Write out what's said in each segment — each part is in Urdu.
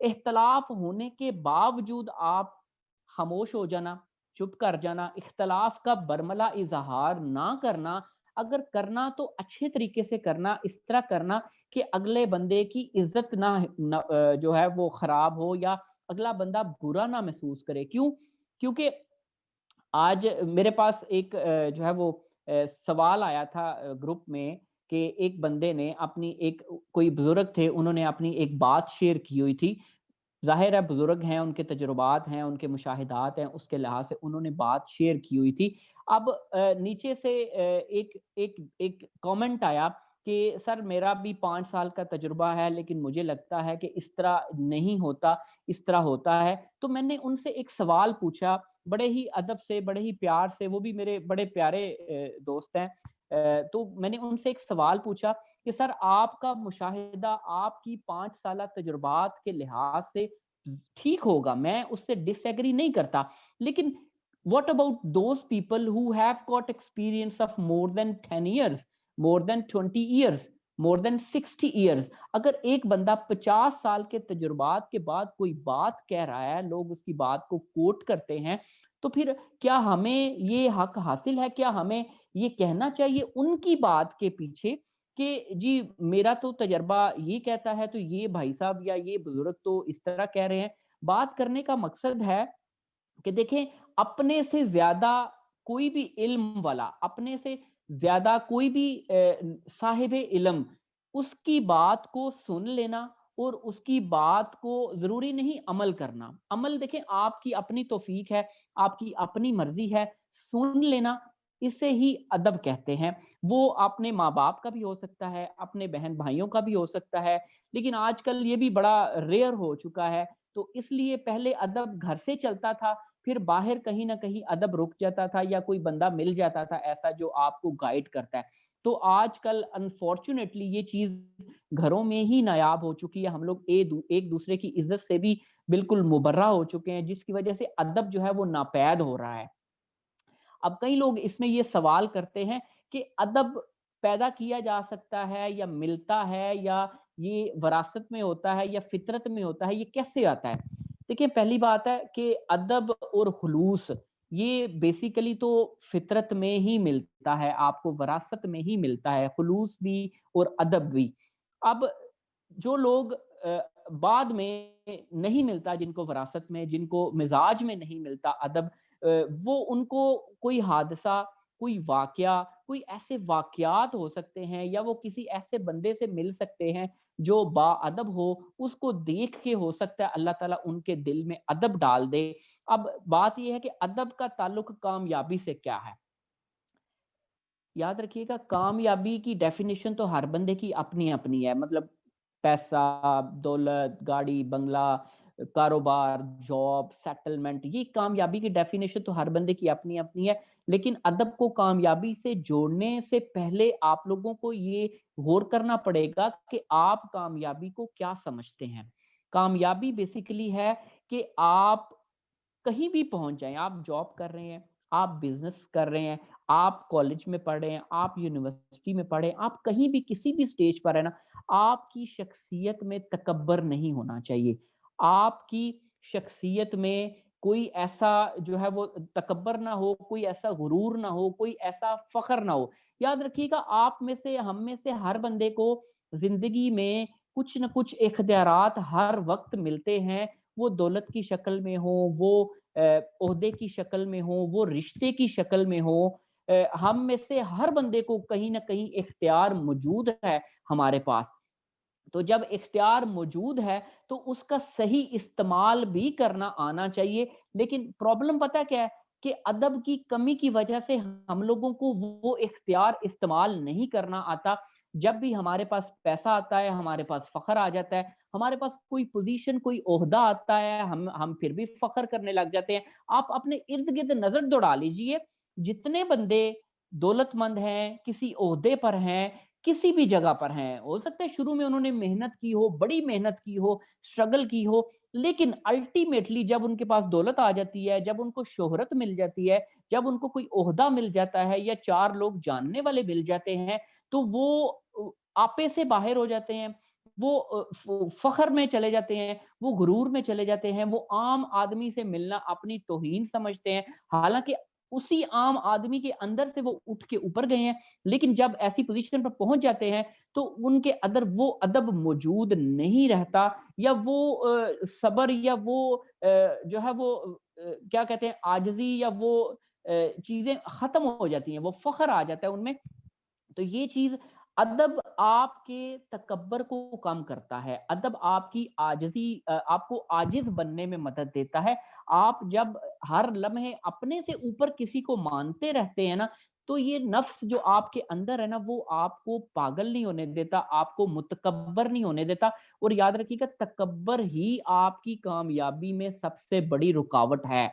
اختلاف ہونے کے باوجود آپ خاموش ہو جانا، چپ کر جانا، اختلاف کا برملا اظہار نہ کرنا، اگر کرنا تو اچھے طریقے سے کرنا، اس طرح کرنا کہ اگلے بندے کی عزت جو ہے وہ خراب ہو، یا اگلا بندہ برا نہ محسوس کرے۔ کیوں؟ کیونکہ آج میرے پاس ایک جو ہے وہ سوال آیا تھا گروپ میں، کہ ایک بندے نے اپنی ایک کوئی بزرگ تھے، انہوں نے اپنی ایک بات شیئر کی ہوئی تھی۔ ظاہر ہے بزرگ ہیں، ان کے تجربات ہیں، ان کے مشاہدات ہیں، اس کے لحاظ سے انہوں نے بات شیئر کی ہوئی تھی۔ اب نیچے سے ایک کامنٹ آیا کہ سر میرا بھی 5 سال کا تجربہ ہے، لیکن مجھے لگتا ہے کہ اس طرح نہیں ہوتا، اس طرح ہوتا ہے۔ تو میں نے ان سے ایک سوال پوچھا، بڑے ہی ادب سے، بڑے ہی پیار سے، وہ بھی میرے بڑے پیارے دوست ہیں۔ تو میں نے ان سے ایک سوال پوچھا کہ سر آپ کا مشاہدہ آپ کی 5 سالہ تجربات کے لحاظ سے ٹھیک ہوگا، میں اس سے ڈس ایگری نہیں کرتا، لیکن what about those people who have got experience of more than 10 years, more than 20 years, more than 60 years؟ اگر ایک بندہ 50 سال کے تجربات کے بعد کوئی بات کہہ رہا ہے، لوگ اس کی بات کو کوٹ کرتے ہیں، تو پھر کیا ہمیں یہ حق حاصل ہے، کیا ہمیں یہ کہنا چاہیے ان کی بات کے پیچھے کہ جی میرا تو تجربہ یہ کہتا ہے، تو یہ بھائی صاحب یا یہ بزرگ تو اس طرح کہہ رہے ہیں؟ بات کرنے کا مقصد ہے کہ دیکھیں، اپنے سے زیادہ کوئی بھی علم والا، اپنے سے زیادہ کوئی بھی صاحب علم، اس کی بات کو سن لینا اور اس کی بات کو ضروری نہیں عمل کرنا۔ عمل دیکھیں آپ کی اپنی توفیق ہے، آپ کی اپنی مرضی ہے، سن لینا اسے ہی ادب کہتے ہیں۔ وہ اپنے ماں باپ کا بھی ہو سکتا ہے، اپنے بہن بھائیوں کا بھی ہو سکتا ہے، لیکن آج کل یہ بھی بڑا ریئر ہو چکا ہے۔ تو اس لیے پہلے ادب گھر سے چلتا تھا، پھر باہر کہیں نہ کہیں ادب رک جاتا تھا، یا کوئی بندہ مل جاتا تھا ایسا جو آپ کو گائیڈ کرتا ہے۔ تو آج کل انفارچونیٹلی یہ چیز گھروں میں ہی نایاب ہو چکی ہے، ہم لوگ ایک دوسرے کی عزت سے بھی بالکل مبرہ ہو چکے ہیں، جس کی وجہ سے ادب جو ہے وہ ناپید ہو رہا ہے۔ اب کئی لوگ اس میں یہ سوال کرتے ہیں کہ ادب پیدا کیا جا سکتا ہے یا ملتا ہے، یا یہ وراثت میں ہوتا ہے یا فطرت میں ہوتا ہے، یہ کیسے آتا ہے؟ دیکھیں پہلی بات ہے کہ ادب اور خلوص یہ بیسیکلی تو فطرت میں ہی ملتا ہے، آپ کو وراثت میں ہی ملتا ہے، خلوص بھی اور ادب بھی۔ اب جو لوگ بعد میں نہیں ملتا، جن کو وراثت میں، جن کو مزاج میں نہیں ملتا ادب، وہ ان کو کوئی حادثہ، کوئی واقعہ، کوئی ایسے واقعات ہو سکتے ہیں، یا وہ کسی ایسے بندے سے مل سکتے ہیں جو با ادب ہو، اس کو دیکھ کے ہو سکتا ہے اللہ تعالیٰ ان کے دل میں ادب ڈال دے۔ اب بات یہ ہے کہ ادب کا تعلق کامیابی سے کیا ہے؟ یاد رکھیے گا، کامیابی کی ڈیفینیشن تو ہر بندے کی اپنی اپنی ہے، مطلب پیسہ، دولت، گاڑی، بنگلہ، کاروبار، جاب، سیٹلمنٹ، یہ کامیابی کی ڈیفینیشن تو ہر بندے کی اپنی اپنی ہے۔ لیکن ادب کو کامیابی سے جوڑنے سے پہلے آپ لوگوں کو یہ غور کرنا پڑے گا کہ آپ کامیابی کو کیا سمجھتے ہیں۔ کامیابی بیسیکلی ہے کہ آپ کہیں بھی پہنچ جائیں، آپ جاب کر رہے ہیں، آپ بزنس کر رہے ہیں، آپ کالج میں پڑھ رہے ہیں، آپ یونیورسٹی میں پڑھے ہیں، آپ کہیں بھی کسی بھی سٹیج پر ہیں نا، آپ کی شخصیت میں تکبر نہیں ہونا چاہیے۔ آپ کی شخصیت میں کوئی ایسا جو ہے وہ تکبر نہ ہو، کوئی ایسا غرور نہ ہو، کوئی ایسا فخر نہ ہو۔ یاد رکھیے گا، آپ میں سے، ہم میں سے ہر بندے کو زندگی میں کچھ نہ کچھ اختیارات ہر وقت ملتے ہیں، وہ دولت کی شکل میں ہو، وہ عہدے کی شکل میں ہو، وہ رشتے کی شکل میں ہو۔ ہم میں سے ہر بندے کو کہیں نہ کہیں اختیار موجود ہے ہمارے پاس۔ تو جب اختیار موجود ہے تو اس کا صحیح استعمال بھی کرنا آنا چاہیے۔ لیکن پرابلم پتہ کیا ہے؟ کہ ادب کی کمی کی وجہ سے ہم لوگوں کو وہ اختیار استعمال نہیں کرنا آتا۔ جب بھی ہمارے پاس پیسہ آتا ہے، ہمارے پاس فخر آ جاتا ہے، ہمارے پاس کوئی پوزیشن، کوئی عہدہ آتا ہے، ہم پھر بھی فخر کرنے لگ جاتے ہیں۔ آپ اپنے ارد گرد نظر دوڑا لیجئے، جتنے بندے دولت مند ہیں، کسی عہدے پر ہیں، کسی بھی جگہ پر ہیں، ہو سکتا ہے شروع میں انہوں نے محنت کی ہو، بڑی محنت کی ہو، اسٹرگل کی ہو، لیکن الٹیمیٹلی جب ان کے پاس دولت آ جاتی ہے، جب ان کو شہرت مل جاتی ہے، جب ان کو کوئی عہدہ مل جاتا ہے، یا 4 لوگ جاننے والے مل جاتے ہیں، تو وہ آپے سے باہر ہو جاتے ہیں، وہ فخر میں چلے جاتے ہیں، وہ غرور میں چلے جاتے ہیں، وہ عام آدمی سے ملنا اپنی توہین سمجھتے ہیں، حالانکہ اسی عام آدمی کے اندر سے وہ اٹھ کے اوپر گئے ہیں، لیکن جب ایسی پوزیشن پر پہنچ جاتے ہیں تو ان کے اندر وہ ادب موجود نہیں رہتا، یا وہ صبر، یا وہ جو ہے وہ کیا کہتے ہیں عاجزی، یا وہ چیزیں ختم ہو جاتی ہیں، وہ فخر آ جاتا ہے ان میں۔ تو یہ چیز، ادب آپ کے تکبر کو کم کرتا ہے، ادب آپ کی عاجزی، آپ کو عاجز بننے میں مدد دیتا ہے۔ آپ جب ہر لمحے اپنے سے اوپر کسی کو مانتے رہتے ہیں نا، تو یہ نفس جو آپ کے اندر ہے نا، وہ آپ کو پاگل نہیں ہونے دیتا، آپ کو متکبر نہیں ہونے دیتا۔ اور یاد رکھیے گا، تکبر ہی آپ کی کامیابی میں سب سے بڑی رکاوٹ ہے۔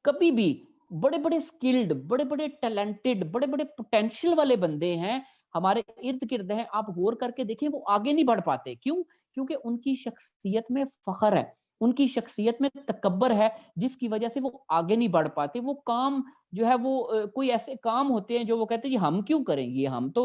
کبھی بھی بڑے بڑے اسکلڈ، بڑے بڑے ٹیلنٹڈ، بڑے بڑے پوٹینشیل والے بندے ہیں ہمارے ارد گرد ہیں، آپ غور کر کے دیکھیں، وہ آگے نہیں بڑھ پاتے۔ کیوں؟ کیونکہ ان کی شخصیت میں فخر ہے، ان کی شخصیت میں تکبر ہے، جس کی وجہ سے وہ آگے نہیں بڑھ پاتے۔ وہ کام جو ہے وہ کوئی ایسے کام ہوتے ہیں جو وہ کہتے ہیں جی ہم کیوں کریں گے، ہم تو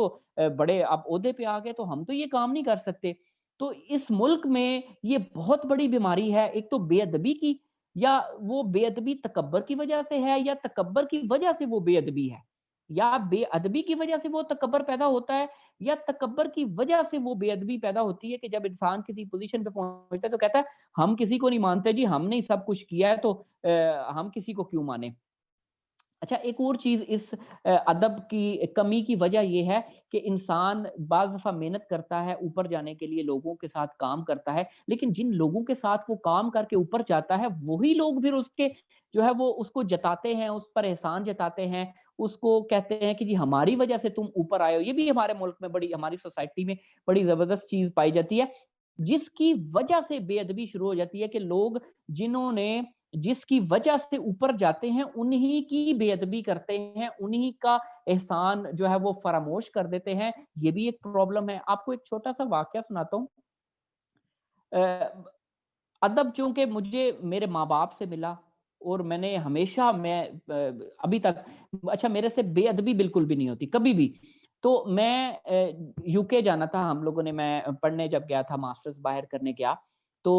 بڑے اب عہدے پہ آ گئے تو ہم تو یہ کام نہیں کر سکتے۔ تو اس ملک میں یہ بہت بڑی بیماری ہے، ایک تو بے ادبی کی، یا وہ بے ادبی تکبر کی وجہ سے ہے، یا تکبر کی وجہ سے وہ بے ادبی ہے، یا بے ادبی کی وجہ سے وہ تکبر پیدا ہوتا ہے، یا تکبر کی وجہ سے وہ بے ادبی پیدا ہوتی ہے کہ جب انسان کسی پوزیشن پہ پہنچتا ہے تو کہتا ہے ہم کسی کو نہیں مانتے جی، ہم نے سب کچھ کیا ہے تو ہم کسی کو کیوں مانیں۔ اچھا، ایک اور چیز اس ادب کی کمی کی وجہ یہ ہے کہ انسان بعض دفعہ محنت کرتا ہے اوپر جانے کے لیے، لوگوں کے ساتھ کام کرتا ہے، لیکن جن لوگوں کے ساتھ وہ کام کر کے اوپر جاتا ہے، وہی لوگ پھر اس کے جو ہے وہ اس کو جتاتے ہیں، اس پر احسان جتاتے ہیں، اس کو کہتے ہیں کہ جی ہماری وجہ سے تم اوپر آئے ہو۔ یہ بھی ہمارے ملک میں بڑی، ہماری سوسائٹی میں بڑی زبردست چیز پائی جاتی ہے، جس کی وجہ سے بے ادبی شروع ہو جاتی ہے کہ لوگ جنہوں نے، جس کی وجہ سے اوپر جاتے ہیں، انہی کی بے ادبی کرتے ہیں، انہی کا احسان جو ہے وہ فراموش کر دیتے ہیں۔ یہ بھی ایک پرابلم ہے۔ آپ کو ایک چھوٹا سا واقعہ سناتا ہوں۔ ادب چونکہ مجھے میرے ماں باپ سے ملا، اور میں نے ہمیشہ، میں ابھی تک، اچھا میرے سے بے ادبی بالکل بھی نہیں ہوتی کبھی بھی۔ تو میں یو کے جانا تھا ہم لوگوں نے، میں پڑھنے جب گیا تھا، ماسٹرز باہر کرنے گیا، تو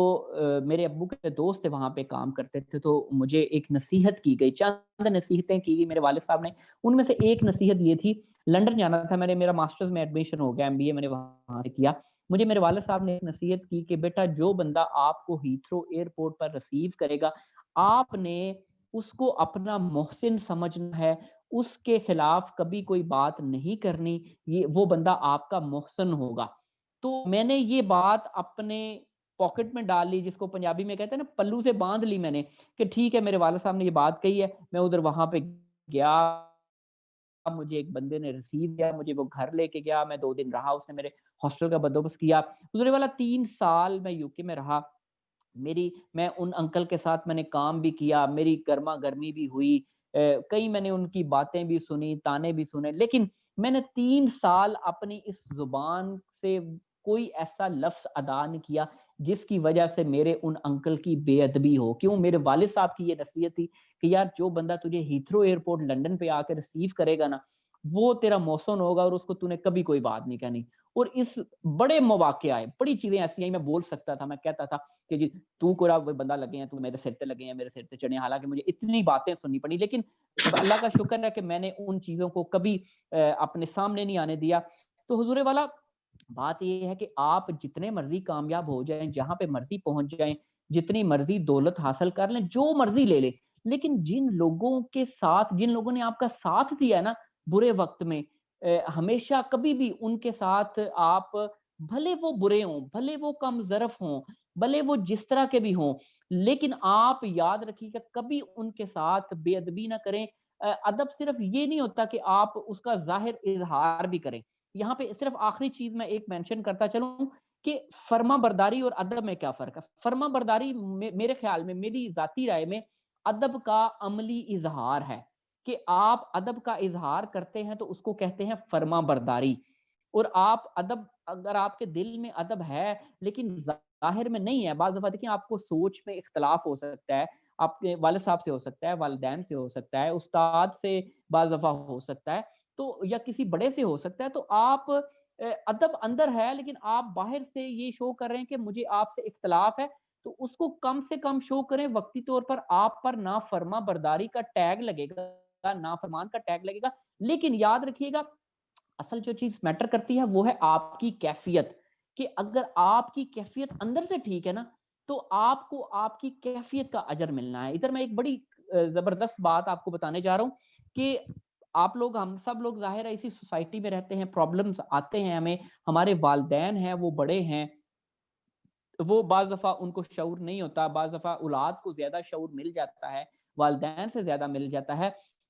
میرے ابو کے دوست تھے وہاں پہ کام کرتے تھے، تو مجھے ایک نصیحت کی گئی، چند نصیحتیں کی گئی میرے والد صاحب نے۔ ان میں سے ایک نصیحت یہ تھی، لنڈن جانا تھا میں نے، میرا ماسٹرز میں ایڈمیشن ہو گیا، ایم بی اے میں نے وہاں سے کیا۔ مجھے میرے والد صاحب نے ایک نصیحت کی کہ بیٹا، جو بندہ آپ کو ہیتھرو ایئرپورٹ پر ریسیو کرے گا، آپ نے اس کو اپنا محسن سمجھنا ہے، اس کے خلاف کبھی کوئی بات نہیں کرنی، یہ وہ بندہ آپ کا محسن ہوگا۔ تو میں نے یہ بات اپنے پاکٹ میں ڈال لی، جس کو پنجابی میں کہتے ہیں نا، پلو سے باندھ لی میں نے، کہ ٹھیک ہے میرے والد صاحب نے یہ بات کہی ہے۔ میں ادھر وہاں پہ گیا، مجھے ایک بندے نے ریسیو کیا، مجھے وہ گھر لے کے گیا، میں 2 دن رہا، اس نے میرے ہاسٹل کا بندوبست کیا۔ گزرے والا 3 سال میں یو کے میں رہا، میں ان انکل کے ساتھ میں نے کام بھی کیا، میری گرما گرمی بھی ہوئی، کئی میں نے ان کی باتیں بھی سنی، تانے بھی سنے، لیکن میں نے 3 سال اپنی اس زبان سے کوئی ایسا لفظ ادا نہیں کیا جس کی وجہ سے میرے ان انکل کی بے ادبی ہو۔ کیوں؟ میرے والد صاحب کی یہ نصیحت تھی کہ یار، جو بندہ تجھے ہیتھرو ایئرپورٹ لنڈن پہ آ کے ریسیو کرے گا نا، وہ تیرا محسن ہوگا، اور اس کو تو نے کبھی کوئی بات نہیں کہنی۔ اور اس بڑے مواقع آئے، بڑی چیزیں ایسی آئی، میں بول سکتا تھا، میں کہتا تھا کہ جی تو کوئی بندہ لگے ہیں، تو میرے سر پہ لگے ہیں، میرے سر پہ چڑھے ہیں، حالانکہ مجھے اتنی باتیں سننی پڑی، لیکن اللہ کا شکر ہے کہ میں نے ان چیزوں کو کبھی اپنے سامنے نہیں آنے دیا۔ تو حضور والا، بات یہ ہے کہ آپ جتنے مرضی کامیاب ہو جائیں، جہاں پہ مرضی پہنچ جائیں، جتنی مرضی دولت حاصل کر لیں، جو مرضی لے لیں، لیکن جن لوگوں کے ساتھ، جن لوگوں نے آپ کا ساتھ دیا ہے نا برے وقت میں، ہمیشہ کبھی بھی ان کے ساتھ آپ، بھلے وہ برے ہوں، بھلے وہ کم ظرف ہوں، بھلے وہ جس طرح کے بھی ہوں، لیکن آپ یاد رکھیے کہ کبھی ان کے ساتھ بے ادبی نہ کریں۔ ادب صرف یہ نہیں ہوتا کہ آپ اس کا ظاہر اظہار بھی کریں۔ یہاں پہ صرف آخری چیز میں ایک مینشن کرتا چلوں کہ فرما برداری اور ادب میں کیا فرق ہے۔ فرما برداری میرے خیال میں، میری ذاتی رائے میں، ادب کا عملی اظہار ہے، کہ آپ ادب کا اظہار کرتے ہیں تو اس کو کہتے ہیں فرما برداری۔ اور آپ ادب، اگر آپ کے دل میں ادب ہے لیکن ظاہر میں نہیں ہے، بعض دفعہ دیکھیں آپ کو سوچ میں اختلاف ہو سکتا ہے، آپ کے والد صاحب سے ہو سکتا ہے، والدین سے ہو سکتا ہے، استاد سے بعض دفعہ ہو سکتا ہے، تو یا کسی بڑے سے ہو سکتا ہے، تو آپ ادب اندر ہے لیکن آپ باہر سے یہ شو کر رہے ہیں کہ مجھے آپ سے اختلاف ہے، تو اس کو کم سے کم شو کریں۔ وقتی طور پر آپ پر نافرما برداری کا ٹیگ لگے گا، نافرمان کا ٹیگ لگے گا، لیکن یاد رکھیے گا اصل جو چیز میٹر کرتی ہے وہ ہے آپ کی کیفیت، کہ اگر آپ کی کیفیت اندر سے ٹھیک ہے نا تو آپ کو آپ کی کیفیت کا اجر ملنا ہے۔ ادھر میں ایک بڑی زبردست بات آپ کو بتانے جا رہا ہوں کہ آپ لوگ، ہم سب لوگ ظاہر ہے اسی سوسائٹی میں رہتے ہیں، پرابلمز آتے ہیں ہمیں، ہمارے والدین ہیں وہ بڑے ہیں، وہ بعض دفعہ ان کو شعور نہیں ہوتا، بعض دفعہ اولاد کو زیادہ شعور مل جاتا ہے، والدین سے زیادہ مل جاتا ہے،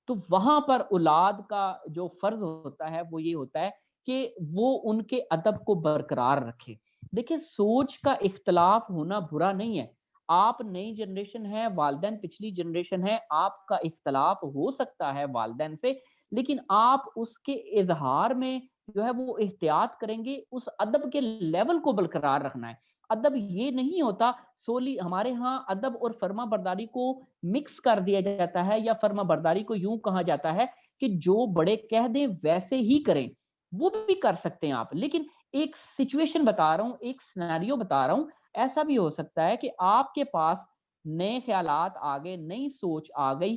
تو وہاں پر اولاد کا جو فرض ہوتا ہے وہ یہ ہوتا ہے کہ وہ ان کے ادب کو برقرار رکھے۔ دیکھیں سوچ کا اختلاف ہونا برا نہیں ہے، آپ نئی جنریشن ہے، والدین پچھلی جنریشن ہے، آپ کا اختلاف ہو سکتا ہے والدین سے، لیکن آپ اس کے اظہار میں جو ہے وہ احتیاط کریں گے، اس ادب کے لیول کو برقرار رکھنا ہے۔ ادب یہ نہیں ہوتا سولی، ہمارے ہاں ادب اور فرما برداری کو مکس کر دیا جاتا ہے، یا فرما برداری کو یوں کہا جاتا ہے کہ جو بڑے کہہ دیں ویسے ہی کریں، وہ بھی کر سکتے ہیں آپ، لیکن ایک سچویشن بتا رہا ہوں، ایک سینیریو بتا رہا ہوں، ایسا بھی ہو سکتا ہے کہ آپ کے پاس نئے خیالات آ گئے، نئی سوچ آ گئی،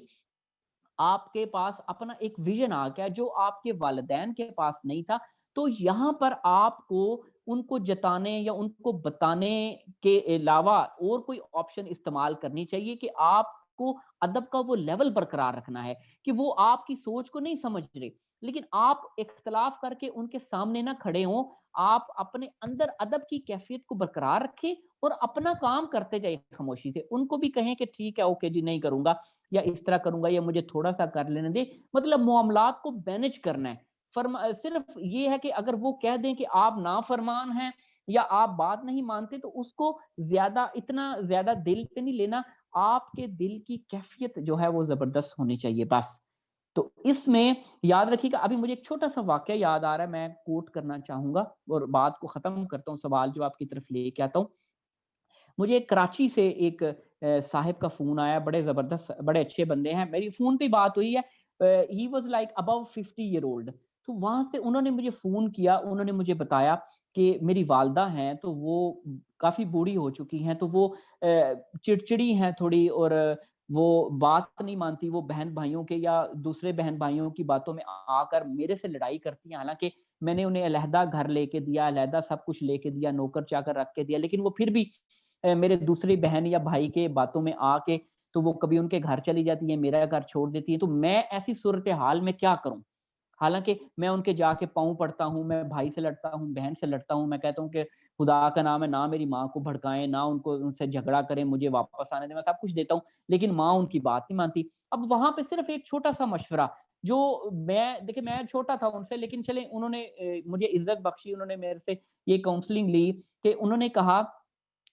آپ کے پاس اپنا ایک ویژن آ گیا جو آپ کے والدین کے پاس نہیں تھا، تو یہاں پر آپ کو ان کو جتانے یا ان کو بتانے کے علاوہ اور کوئی آپشن استعمال کرنی چاہیے کہ آپ کو ادب کا وہ لیول برقرار رکھنا ہے کہ وہ آپ کی سوچ کو نہیں سمجھ رہے، لیکن آپ اختلاف کر کے ان کے سامنے نہ کھڑے ہوں، آپ اپنے اندر ادب کی کیفیت کو برقرار رکھیں اور اپنا کام کرتے جائیں خاموشی سے، ان کو بھی کہیں کہ ٹھیک ہے اوکے جی نہیں کروں گا، یا اس طرح کروں گا، یا مجھے تھوڑا سا کر لینے دے، مطلب معاملات کو مینج کرنا ہے۔ صرف یہ ہے کہ اگر وہ کہہ دیں کہ آپ نافرمان ہیں یا آپ بات نہیں مانتے تو اس کو زیادہ، اتنا زیادہ دل پہ نہیں لینا، آپ کے دل کی کیفیت جو ہے وہ زبردست ہونی چاہیے بس۔ تو اس میں یاد رکھیے گا، ابھی مجھے ایک چھوٹا سا واقعہ یاد آ رہا ہے، میں کوٹ کرنا چاہوں گا اور بات کو ختم کرتا ہوں، سوال جواب کی طرف لے کے آتا ہوں۔ مجھے کراچی سے ایک صاحب کا فون آیا، بڑے زبردست، بڑے اچھے بندے ہیں، میری فون پہ بات ہوئی ہے، he was like about 50 year old, تو وہاں سے انہوں نے مجھے فون کیا، انہوں نے مجھے بتایا کہ میری والدہ ہیں تو وہ کافی بوڑھی ہو چکی ہیں، تو وہ چڑچڑی ہیں تھوڑی، اور وہ بات نہیں مانتی، وہ بہن بھائیوں کے یا دوسرے بہن بھائیوں کی باتوں میں آ کر میرے سے لڑائی کرتی ہیں، حالانکہ میں نے انہیں علیحدہ گھر لے کے دیا، علیحدہ سب کچھ لے کے دیا، نوکر چاکر رکھ کے دیا، لیکن وہ پھر بھی میرے دوسری بہن یا بھائی کے باتوں میں آ کے تو وہ کبھی ان کے گھر چلی جاتی ہیں، میرا گھر چھوڑ دیتی ہیں، تو میں ایسی صورتحال میں کیا کروں؟ حالانکہ میں ان کے جا کے پاؤں پڑتا ہوں، میں بھائی سے لڑتا ہوں، بہن سے لڑتا ہوں، میں کہتا ہوں کہ خدا کا نام ہے نہ میری ماں کو بھڑکائیں، نہ ان کو ان سے جھگڑا کریں، مجھے واپس آنے دیں، میں سب کچھ دیتا ہوں، لیکن ماں ان کی بات نہیں مانتی۔ اب وہاں پہ صرف ایک چھوٹا سا مشورہ جو میں، دیکھیں میں چھوٹا تھا ان سے، لیکن چلیں انہوں نے مجھے عزت بخشی، انہوں نے میرے سے یہ کاؤنسلنگ لی کہ انہوں نے کہا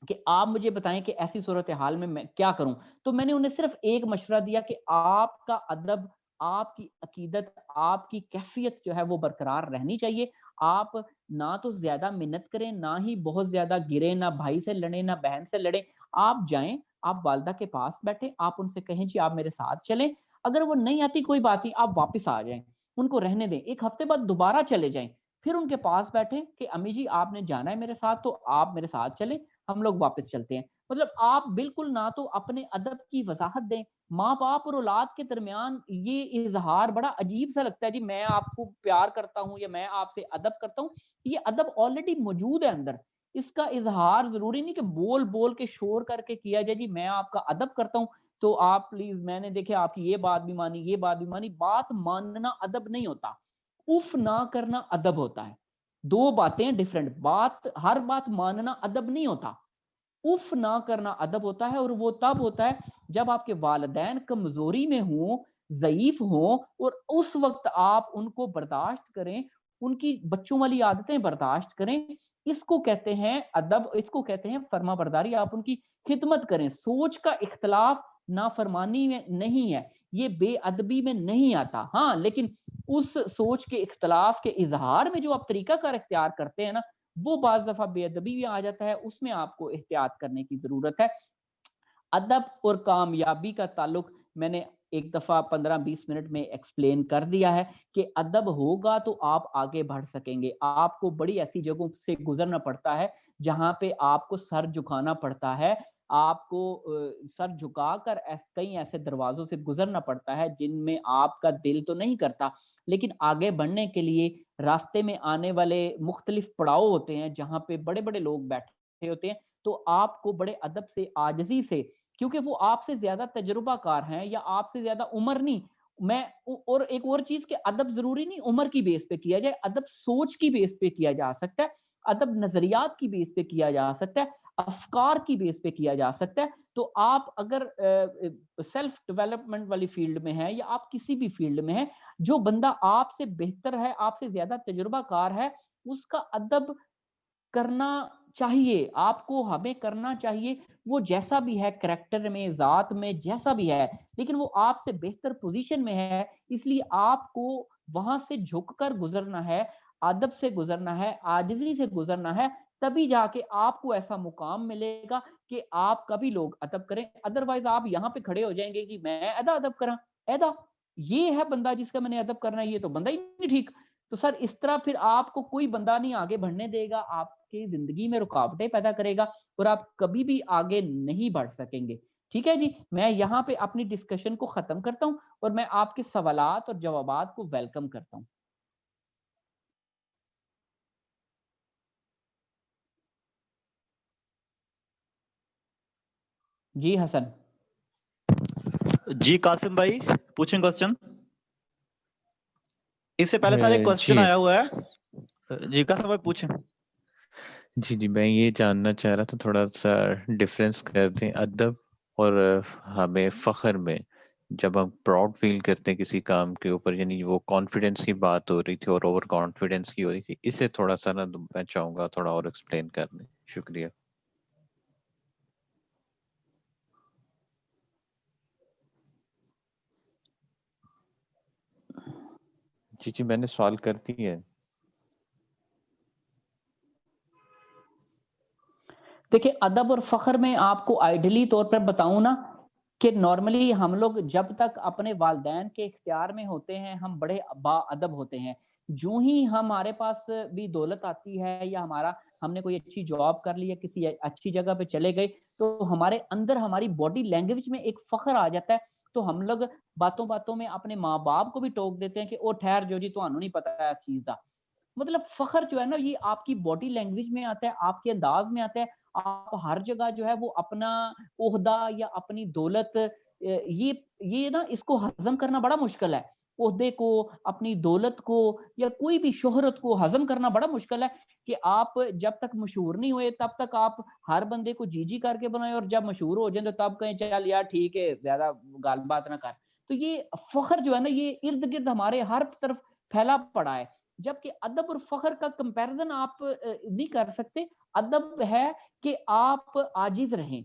کہ آپ مجھے بتائیں کہ ایسی صورتحال میں میں کیا کروں؟ تو میں نے انہیں صرف ایک مشورہ دیا کہ آپ کا ادب، آپ کی عقیدت، آپ کی کیفیت جو ہے وہ برقرار رہنی چاہیے۔ آپ نہ تو زیادہ منت کریں، نہ ہی بہت زیادہ گریں، نہ بھائی سے لڑیں، نہ بہن سے لڑیں۔ آپ جائیں، آپ والدہ کے پاس بیٹھیں، آپ ان سے کہیں جی آپ میرے ساتھ چلیں۔ اگر وہ نہیں آتی کوئی بات نہیں، آپ واپس آ جائیں، ان کو رہنے دیں، ایک ہفتے بعد دوبارہ چلے جائیں، پھر ان کے پاس بیٹھیں کہ امی جی آپ نے جانا ہے میرے ساتھ تو آپ میرے ساتھ چلیں، ہم لوگ واپس چلتے ہیں۔ مطلب آپ بالکل نہ تو اپنے ادب کی وضاحت دیں، ماں باپ اور اولاد کے درمیان یہ اظہار بڑا عجیب سا لگتا ہے جی میں آپ کو پیار کرتا ہوں یا میں آپ سے ادب کرتا ہوں، یہ ادب آلریڈی موجود ہے اندر، اس کا اظہار ضروری نہیں کہ بول بول کے شور کر کے کیا جائے جی میں آپ کا ادب کرتا ہوں تو آپ پلیز، میں نے دیکھے آپ کی یہ بات بھی مانی، یہ بات بھی مانی، بات ماننا ادب نہیں ہوتا، اف نہ کرنا ادب ہوتا ہے، دو باتیں ڈفرنٹ، بات ہر بات ماننا ادب نہیں ہوتا، اف نہ کرنا ادب ہوتا ہے، اور وہ تب ہوتا ہے جب آپ کے والدین کمزوری میں ہوں، ضعیف ہوں، اور اس وقت آپ ان کو برداشت کریں، ان کی بچوں والی عادتیں برداشت کریں، اس کو کہتے ہیں ادب، اس کو کہتے ہیں فرما برداری، آپ ان کی خدمت کریں۔ سوچ کا اختلاف نافرمانی میں نہیں ہے، یہ بے ادبی میں نہیں آتا، ہاں لیکن اس سوچ کے اختلاف کے اظہار میں جو آپ طریقہ کار اختیار کرتے ہیں نا، وہ بعض دفعہ بے ادبی بھی آ جاتا ہے، اس میں آپ کو احتیاط کرنے کی ضرورت ہے۔ ادب اور کامیابی کا تعلق میں نے ایک دفعہ 15-20 منٹ میں ایکسپلین کر دیا ہے کہ ادب ہوگا تو آپ آگے بڑھ سکیں گے. آپ کو بڑی ایسی جگہوں سے گزرنا پڑتا ہے جہاں پہ آپ کو سر جھکانا پڑتا ہے. آپ کو سر جھکا کر کئی ایسے دروازوں سے گزرنا پڑتا ہے جن میں آپ کا دل تو نہیں کرتا, لیکن آگے بڑھنے کے لیے راستے میں آنے والے مختلف پڑاؤ ہوتے ہیں جہاں پہ بڑے بڑے لوگ بیٹھے ہوتے ہیں. تو آپ کو بڑے ادب سے, عاجزی سے, کیونکہ وہ آپ سے زیادہ تجربہ کار ہیں یا آپ سے زیادہ عمر نہیں. میں اور ایک اور چیز کہ ادب ضروری نہیں عمر کی بیس پہ کیا جائے, ادب سوچ کی بیس پہ کیا جا سکتا ہے, ادب نظریات کی بیس پہ کیا جا سکتا ہے, افکار کی بیس پہ کیا جا سکتا ہے. تو آپ اگر سیلف ڈیولپمنٹ والی فیلڈ میں ہیں یا آپ کسی بھی فیلڈ میں ہیں, جو بندہ آپ سے بہتر ہے, آپ سے زیادہ تجربہ کار ہے, اس کا ادب کرنا چاہیے, آپ کو ہمیں کرنا چاہیے. وہ جیسا بھی ہے کریکٹر میں, ذات میں, جیسا بھی ہے, لیکن وہ آپ سے بہتر پوزیشن میں ہے, اس لیے آپ کو وہاں سے جھک کر گزرنا ہے, ادب سے گزرنا ہے, عاجزی سے گزرنا ہے. تبھی جا کے آپ کو ایسا مقام ملے گا کہ آپ کا بھی لوگ ادب کریں. ادروائز آپ یہاں پہ کھڑے ہو جائیں گے کہ میں ایدا ادب کراں, ایدا یہ ہے بندہ جس کا میں نے ادب کرنا ہے, یہ تو بندہ ہی نہیں ٹھیک. تو سر اس طرح پھر آپ کو کوئی بندہ نہیں آگے بڑھنے دے گا, آپ کی زندگی میں رکاوٹیں پیدا کرے گا اور آپ کبھی بھی آگے نہیں بڑھ سکیں گے. ٹھیک ہے جی, میں یہاں پہ اپنی ڈسکشن کو ختم کرتا ہوں اور میں آپ کے سوالات اور جوابات کو ویلکم کرتا ہوں. جی حسن. جی قاسم بھائی پوچھیں کوسچن. اس سے پہلے سر ایک کوسچن آیا ہوا ہے. جی قاسم بھائی پوچھیں. جی میں یہ جاننا چاہ رہا تھا, تھوڑا سا ڈفرینس کر دیں ادب اور ہمیں فخر میں. جب ہم پراؤڈ فیل کرتے ہیں کسی کام کے اوپر, یعنی وہ کانفیڈینس کی بات ہو رہی تھی اور اوور کانفیڈینس کی ہو رہی تھی, اسے تھوڑا سا نا میں چاہوں گا تھوڑا اور ایکسپلین کر دیں. شکریہ. جی میں نے سوال کر دی ہے. دیکھیں ادب اور فخر میں آپ کو آئیڈیلی طور پر بتاؤں نا کہ نارملی ہم لوگ جب تک اپنے والدین کے اختیار میں ہوتے ہیں ہم بڑے با ادب ہوتے ہیں. جو ہی ہمارے پاس بھی دولت آتی ہے یا ہم نے کوئی اچھی جاب کر لی ہے, کسی اچھی جگہ پہ چلے گئے, تو ہمارے اندر ہماری باڈی لینگویج میں ایک فخر آ جاتا ہے. تو ہم لوگ باتوں باتوں میں اپنے ماں باپ کو بھی ٹوک دیتے ہیں کہ او ٹھہر جو جی تانوں نہیں پتا ہے اس چیز کا. مطلب فخر جو ہے نا یہ آپ کی باڈی لینگویج میں آتا ہے, آپ کے انداز میں آتا ہے. آپ ہر جگہ جو ہے وہ اپنا عہدہ یا اپنی دولت, یہ نا اس کو ہضم کرنا بڑا مشکل ہے. عہدے کو, اپنی دولت کو یا کوئی بھی شہرت کو ہضم کرنا بڑا مشکل ہے کہ آپ جب تک مشہور نہیں ہوئے تب تک آپ ہر بندے کو جی جی کر کے بنائیں, اور جب مشہور ہو جائیں تو تب کہیں چل یار ٹھیک ہے زیادہ گال بات نہ کر. تو یہ فخر جو ہے نا یہ ارد گرد ہمارے ہر طرف پھیلا پڑا ہے, جبکہ ادب اور فخر کا کمپیریزن آپ نہیں کر سکتے. ادب ہے کہ آپ عاجز رہیں,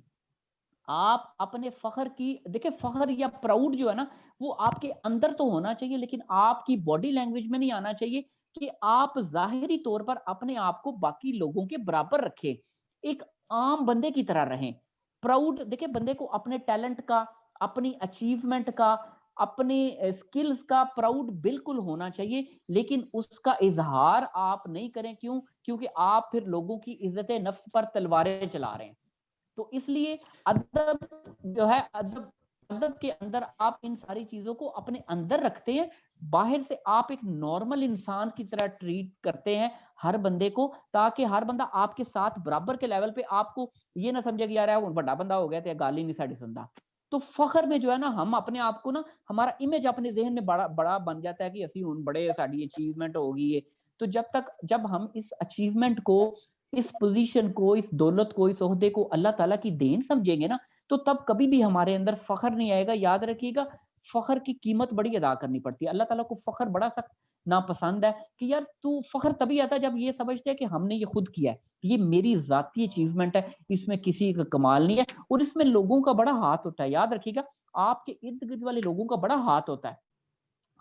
آپ اپنے فخر کی دیکھیں, فخر یا پراؤڈ جو ہے نا وہ آپ کے اندر تو ہونا چاہیے لیکن آپ کی باڈی لینگویج میں نہیں آنا چاہیے کہ آپ ظاہری طور پر اپنے آپ کو باقی لوگوں کے برابر رکھیں, ایک عام بندے کی طرح رہیں. پراؤڈ دیکھیں بندے کو اپنے ٹیلنٹ کا, اپنی اچیومنٹ کا, اپنے سکلز کا پراؤڈ بالکل ہونا چاہیے, لیکن اس کا اظہار آپ نہیں کریں. کیونکہ آپ پھر لوگوں کی عزت نفس پر تلواریں چلا رہے ہیں. تو اس لیے ادب جو ہے, ادب کے اندر آپ ان ساری چیزوں کو اپنے اندر رکھتے ہیں, باہر سے آپ ایک نارمل انسان کی طرح ٹریٹ کرتے ہیں ہر بندے کو, تاکہ ہر بندہ آپ کے ساتھ برابر کے لیول پہ آپ کو یہ نہ سمجھے کہ یار ہے وہ بڑا بندہ ہو گیا تو گال ہی نہیں ساڑی سنتا. تو فخر میں جو ہے نا ہم اپنے آپ کو نا, ہمارا امیج اپنے ذہن میں بڑا بن جاتا ہے کہ اسی ہن بڑے ساڑی اچیومنٹ ہوگی ہے. تو جب ہم اس اچیومنٹ کو, اس پوزیشن کو, اس دولت کو, اس عہدے کو اللہ تعالیٰ کی دین سمجھیں گے نا, تو تب کبھی بھی ہمارے اندر فخر نہیں آئے گا. یاد رکھیے گا فخر کی قیمت بڑی ادا کرنی پڑتی ہے. اللہ تعالیٰ کو فخر بڑا سخت ناپسند ہے کہ یار تو فخر تبھی آتا ہے جب یہ سمجھتے ہے کہ ہم نے یہ خود کیا ہے, یہ میری ذاتی اچیومنٹ ہے, اس میں کسی کا کمال نہیں ہے, اور اس میں لوگوں کا بڑا ہاتھ ہوتا ہے. یاد رکھیے گا آپ کے ارد گرد والے لوگوں کا بڑا ہاتھ ہوتا ہے.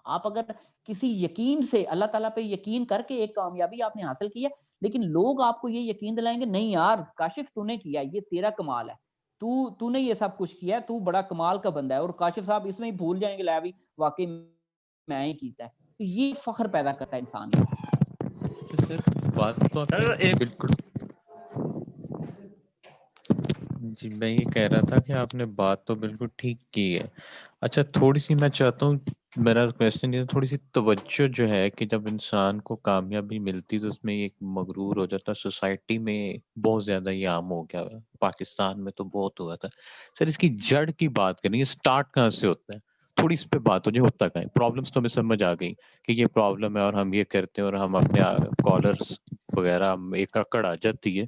آپ اگر کسی یقین سے اللہ تعالیٰ پہ یقین کر کے ایک کامیابی آپ نے حاصل کی ہے, لیکن لوگ آپ کو یہ یقین دلائیں گے نہیں یار کاشف تو نے کیا, یہ تیرا کمال ہے, تو نے یہ سب کچھ کیا ہے, تو بڑا کمال کا بندہ ہے, اور کاشف صاحب اس میں ہی بھول جائیں گے لے بھی واقعی میں ہی کیتا ہے. تو یہ فخر پیدا کرتا ہے انسان میں. سر بات تو آپ سر نے ایک بالکل, جی میں یہ کہہ رہا تھا کہ آپ نے بات تو بالکل ٹھیک کی ہے. اچھا تھوڑی سی میں چاہتا ہوں, میرا کویشچن یہ تھوڑی سی توجہ جو ہے کہ جب انسان کو کامیابی ملتی تو اس میں ایک مغرور ہو جاتا. سوسائٹی میں بہت زیادہ یہ عام ہو گیا, پاکستان میں تو بہت ہوا تھا. سر اس کی جڑ کی بات کریں, یہ سٹارٹ کہاں سے ہوتا ہے, تھوڑی اس پہ بات ہو جائے. ہوتا کہاں ہے پرابلمس, تو ہمیں سمجھ آ گئی کہ یہ پرابلم ہے اور ہم یہ کرتے ہیں اور ہم اپنے کالرز وغیرہ ایک اکڑ آ جاتی ہے,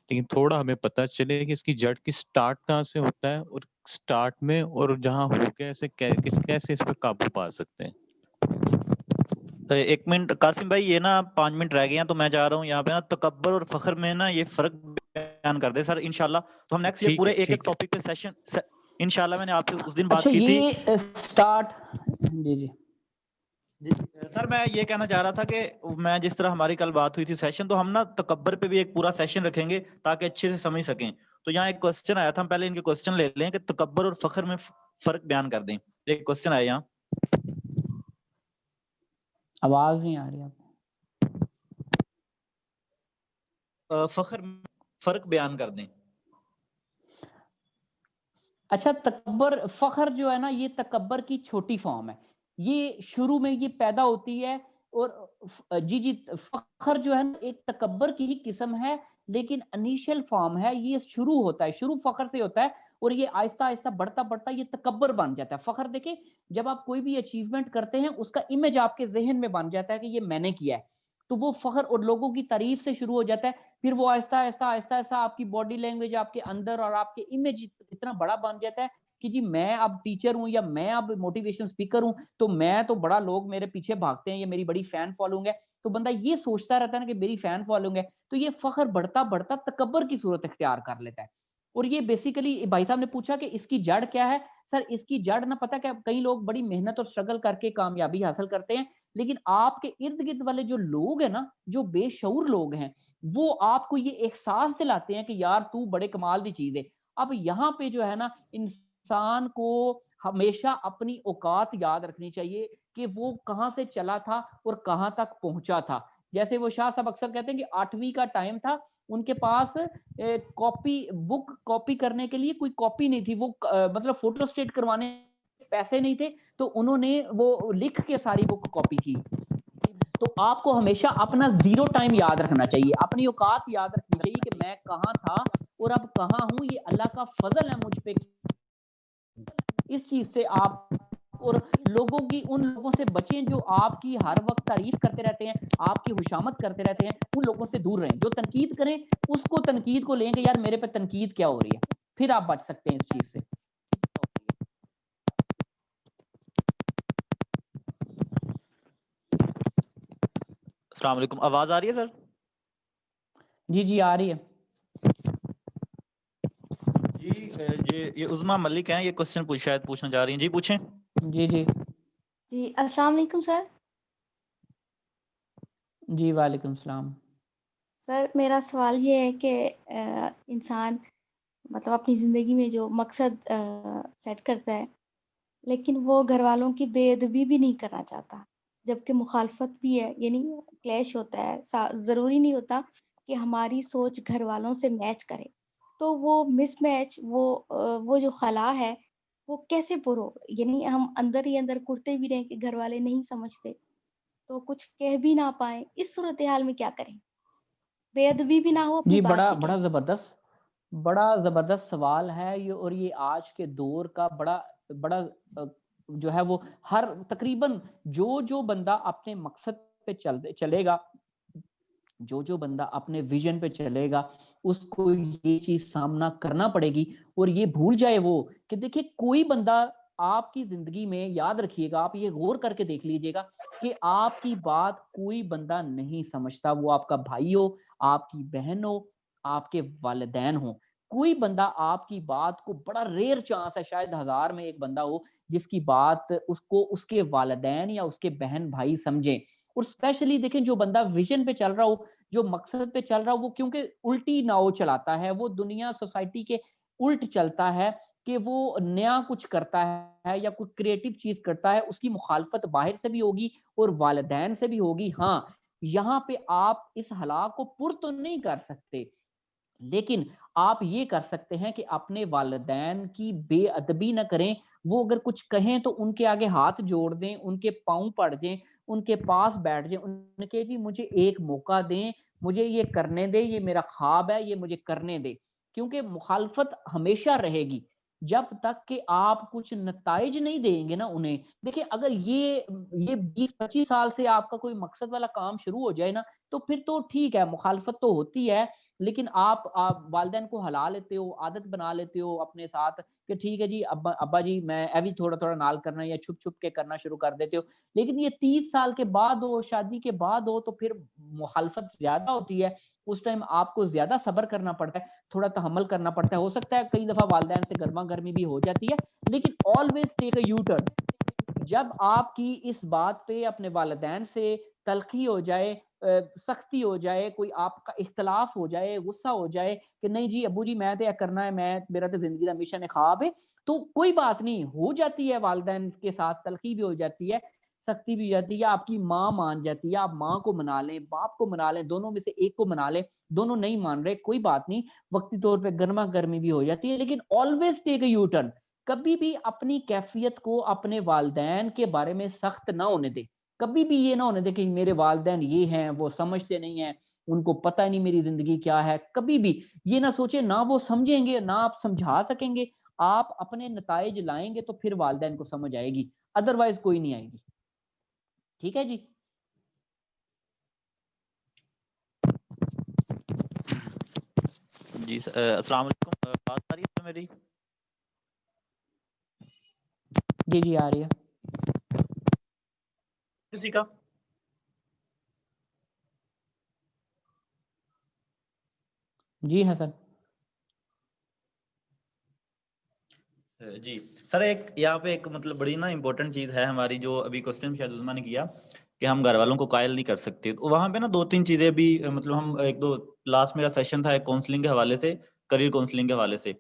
لیکن تھوڑا ہمیں پتہ چلے کہ اس کی جڑ کی سٹارٹ کہاں سے ہوتا ہے, اور سٹارٹ میں اور جہاں ہو گیا ایسے کیسے اس پہ قابو پا سکتے ہیں. ایک منٹ قاسم بھائی, یہ نا 5 منٹ رہ گئے ہیں تو میں جا رہا ہوں یہاں پہ نا تکبر اور فخر میں نا یہ فرق بیان کر دے سر انشاءاللہ. تو ہم نیکسٹ یہ ٹھیک پورے ہے ایک ایک ٹھیک ہے. ٹاپک پہ سیشن انشاءاللہ, میں نے آپ سے اس دن اچھا بات کی تھی. یہ سٹارٹ, جی جی جی سر میں یہ کہنا چاہ رہا تھا کہ میں جس طرح ہماری کل بات ہوئی تھی سیشن, تو ہم نا تکبر پہ بھی ایک پورا سیشن رکھیں گے تاکہ اچھے سے سمجھ سکیں. تو یہاں ایک کوسچن آیا تھا, ہم پہلے ان کے کوسچن لے لیں کہ تکبر اور فخر میں فرق بیان کر دیں. ایک کوسچن آیا یہاں, آواز نہیں آ رہی آپ. فخر میں فرق بیان کر دیں. اچھا تکبر, فخر جو ہے نا یہ تکبر کی چھوٹی فارم ہے. یہ شروع میں یہ پیدا ہوتی ہے, اور جی فخر جو ہے نا ایک تکبر کی ہی قسم ہے, لیکن انیشل فارم ہے. یہ شروع ہوتا ہے, شروع فخر سے ہوتا ہے, اور یہ آہستہ آہستہ بڑھتا بڑھتا یہ تکبر بن جاتا ہے. فخر دیکھیں, جب آپ کوئی بھی اچیومنٹ کرتے ہیں اس کا امیج آپ کے ذہن میں بن جاتا ہے کہ یہ میں نے کیا ہے, تو وہ فخر اور لوگوں کی تعریف سے شروع ہو جاتا ہے. پھر وہ آہستہ آہستہ آہستہ آہستہ آپ کی باڈی لینگویج, آپ کے اندر اور آپ کے امیج اتنا بڑا بن جاتا ہے کہ جی میں اب ٹیچر ہوں, یا میں اب موٹیویشن اسپیکر ہوں, تو میں تو بڑا, لوگ میرے پیچھے بھاگتے ہیں, یہ میری بڑی فین فالوئنگ ہے. تو بندہ یہ سوچتا رہتا ہے نا کہ میری فین فالوئنگ ہے, تو یہ فخر بڑھتا بڑھتا تکبر کی صورت اختیار کر لیتا ہے. اور یہ بیسیکلی بھائی صاحب نے پوچھا کہ اس کی جڑ کیا ہے. سر اس کی جڑ نہ پتہ کیا, کئی لوگ بڑی محنت اور اسٹرگل کر کے کامیابی حاصل کرتے ہیں, لیکن آپ کے ارد گرد والے جو لوگ ہیں نا, جو بے شعور لوگ ہیں, وہ آپ کو یہ احساس دلاتے ہیں کہ یار تو بڑے کمال دی چیز ہے. اب یہاں پہ جو ہے نا انسان کو ہمیشہ اپنی اوقات یاد رکھنی چاہیے کہ وہ کہاں سے چلا تھا اور کہاں تک پہنچا تھا. جیسے وہ شاہ صاحب اکثر کہتے ہیں کہ 8ویں کا ٹائم تھا, ان کے پاس کاپی بک کاپی کرنے کے لیے کوئی کاپی نہیں تھی, وہ مطلب فوٹو اسٹیٹ کروانے پیسے نہیں تھے, تو انہوں نے وہ لکھ کے ساری بک کاپی کی. تو آپ کو ہمیشہ اپنا 0 ٹائم یاد رکھنا چاہیے, اپنی اوقات یاد رکھنی چاہیے کہ میں کہاں تھا اور اب کہاں ہوں. یہ اللہ کا فضل ہے مجھ پہ. اس چیز سے آپ اور لوگوں کی, ان لوگوں سے بچیں جو آپ کی ہر وقت تعریف کرتے رہتے ہیں, آپ کی خوشامد کرتے رہتے ہیں. ان لوگوں سے دور رہیں. جو تنقید کریں اس کو, تنقید کو لیں کہ یار میرے پہ تنقید کیا ہو رہی ہے, پھر آپ بچ سکتے ہیں اس چیز سے. السلام علیکم, آواز آ رہی ہے سر؟ جی جی آ رہی ہے. جی یہ عظما ملک ہیں, یہ کوسچن شاید پوچھنا چاہ رہی ہیں. جی پوچھیں. جی جی جی السلام علیکم سر. جی وعلیکم السلام. سر میرا سوال یہ ہے کہ انسان مطلب اپنی زندگی میں جو مقصد سیٹ کرتا ہے, لیکن وہ گھر والوں کی بے ادبی بھی نہیں کرنا چاہتا, جبکہ مخالفت بھی ہے, یعنی کلیش ہوتا ہے. ضروری نہیں ہوتا کہ ہماری سوچ گھر والوں سے میچ کرے, تو وہ مس میچ, وہ جو خلا ہے وہ کیسے پرو, یعنی ہم اندر ہی اندر کرتے بھی رہیں کہ گھر والے نہیں سمجھتے, تو کچھ کہہ بھی نہ پائیں. اس صورتحال میں کیا کریں, بے ادبی بھی نہ ہو, اپنی جی بات بھی کہیں. بڑا زبردست سوال ہے یہ, اور یہ آج کے دور کا بڑا جو ہے وہ ہر تقریباً جو بندہ اپنے مقصد پہ چلے گا, جو بندہ اپنے ویژن پہ چلے گا, اس کو یہ چیز سامنا کرنا پڑے گی. اور یہ بھول جائے وہ کہ دیکھیں کوئی بندہ آپ کی زندگی میں, یاد رکھیے گا, آپ یہ غور کر کے دیکھ لیجئے گا کہ آپ کی بات کوئی بندہ نہیں سمجھتا. وہ آپ کا بھائی ہو, آپ کی بہن ہو, آپ کے والدین ہوں, کوئی بندہ آپ کی بات کو, بڑا ریئر چانس ہے, شاید 1000 میں ایک بندہ ہو جس کی بات اس کو اس کے والدین یا اس کے بہن بھائی سمجھیں. اور اسپیشلی دیکھیں جو بندہ ویژن پہ چل رہا ہو, جو مقصد پہ چل رہا ہو, وہ کیونکہ الٹی ناؤ چلاتا ہے, وہ دنیا سوسائٹی کے الٹ چلتا ہے کہ وہ نیا کچھ کرتا ہے یا کوئی کریٹو چیز کرتا ہے, اس کی مخالفت باہر سے بھی ہوگی اور والدین سے بھی ہوگی. ہاں یہاں پہ آپ اس ہلاک کو پر تو نہیں کر سکتے, لیکن آپ یہ کر سکتے ہیں کہ اپنے والدین کی بے ادبی نہ کریں. وہ اگر کچھ کہیں تو ان کے آگے ہاتھ جوڑ دیں, ان کے پاؤں پڑ جائیں, ان کے پاس بیٹھ جائیں, ان کے جی مجھے ایک موقع دیں, مجھے یہ کرنے دے, یہ میرا خواب ہے, یہ مجھے کرنے دے. کیونکہ مخالفت ہمیشہ رہے گی جب تک کہ آپ کچھ نتائج نہیں دیں گے نا انہیں. دیکھیں اگر یہ 20-25 سال سے آپ کا کوئی مقصد والا کام شروع ہو جائے نا, تو پھر تو ٹھیک ہے, مخالفت تو ہوتی ہے, لیکن آپ والدین کو ہلا لیتے ہو, عادت بنا لیتے ہو اپنے ساتھ کہ ٹھیک ہے جی ابا جی میں ابھی تھوڑا تھوڑا نال کرنا, یا چھپ چھپ کے کرنا شروع کر دیتے ہو. لیکن یہ 30 سال کے بعد ہو, شادی کے بعد ہو, تو پھر مخالفت زیادہ ہوتی ہے. اس ٹائم آپ کو زیادہ صبر کرنا پڑتا ہے, تھوڑا تحمل کرنا پڑتا ہے. ہو سکتا ہے کئی دفعہ والدین سے گرما گرمی بھی ہو جاتی ہے, لیکن always take a you turn. جب آپ کی اس بات پہ اپنے والدین سے تلخی ہو جائے, سختی ہو جائے, کوئی آپ کا اختلاف ہو جائے, غصہ ہو جائے کہ نہیں جی ابو جی میں تو یہ کرنا ہے, میرا تو زندگی کا مشن ہے, خواب ہے, تو کوئی بات نہیں, ہو جاتی ہے والدین کے ساتھ تلخی بھی ہو جاتی ہے, سختی بھی ہو جاتی ہے, یا آپ کی ماں مان جاتی ہے, آپ ماں کو منا لیں, باپ کو منا لیں, دونوں میں سے ایک کو منا لیں, دونوں نہیں مان رہے, کوئی بات نہیں, وقتی طور پہ گرما گرمی بھی ہو جاتی ہے. لیکن always take a you turn. کبھی بھی اپنی کیفیت کو اپنے والدین کے بارے میں سخت نہ ہونے دے. کبھی بھی یہ نہ ہونے دے کہ میرے والدین یہ ہیں, وہ سمجھتے نہیں ہیں, ان کو پتہ نہیں میری زندگی کیا ہے. کبھی بھی یہ نہ سوچے, نہ وہ سمجھیں گے, نہ آپ سمجھا سکیں گے. آپ اپنے نتائج لائیں گے تو پھر والدین کو سمجھ آئے گی, ادروائز کوئی نہیں آئے گی. ٹھیک ہے جی. جی السلام علیکم, بات آ رہی ہے میری؟ جی جی آ رہی ہے. کسی کا جی حسن. جی سر, ایک یہاں پہ ایک مطلب بڑی نا امپورٹنٹ چیز ہے ہماری, جو ابھی کوسچن شاید عظما نے کیا کہ ہم گھر والوں کو قائل نہیں کر سکتے. تو وہاں پہ نا 2-3 چیزیں بھی مطلب ہم ایک دو لاسٹ میرا سیشن تھا ایک کاؤنسلنگ کے حوالے سے, کریئر کاؤنسلنگ کے حوالے سے.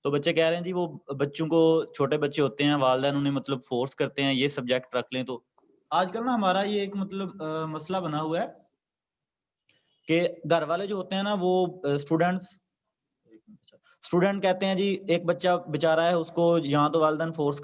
تو بچے کہہ رہے ہیں جی وہ بچوں کو, چھوٹے بچے ہوتے ہیں, والدین انہیں مطلب فورس کرتے ہیں یہ سبجیکٹ رکھ لیں. تو آج کل نا ہمارا یہ ایک مطلب مسئلہ بنا ہوا ہے کہ گھر والے جو ہوتے ہیں نا وہ اسٹوڈنٹ کہتے ہیں جی ایک بچہ بےچارہ ہے, اس کو یہاں تو والدین فورس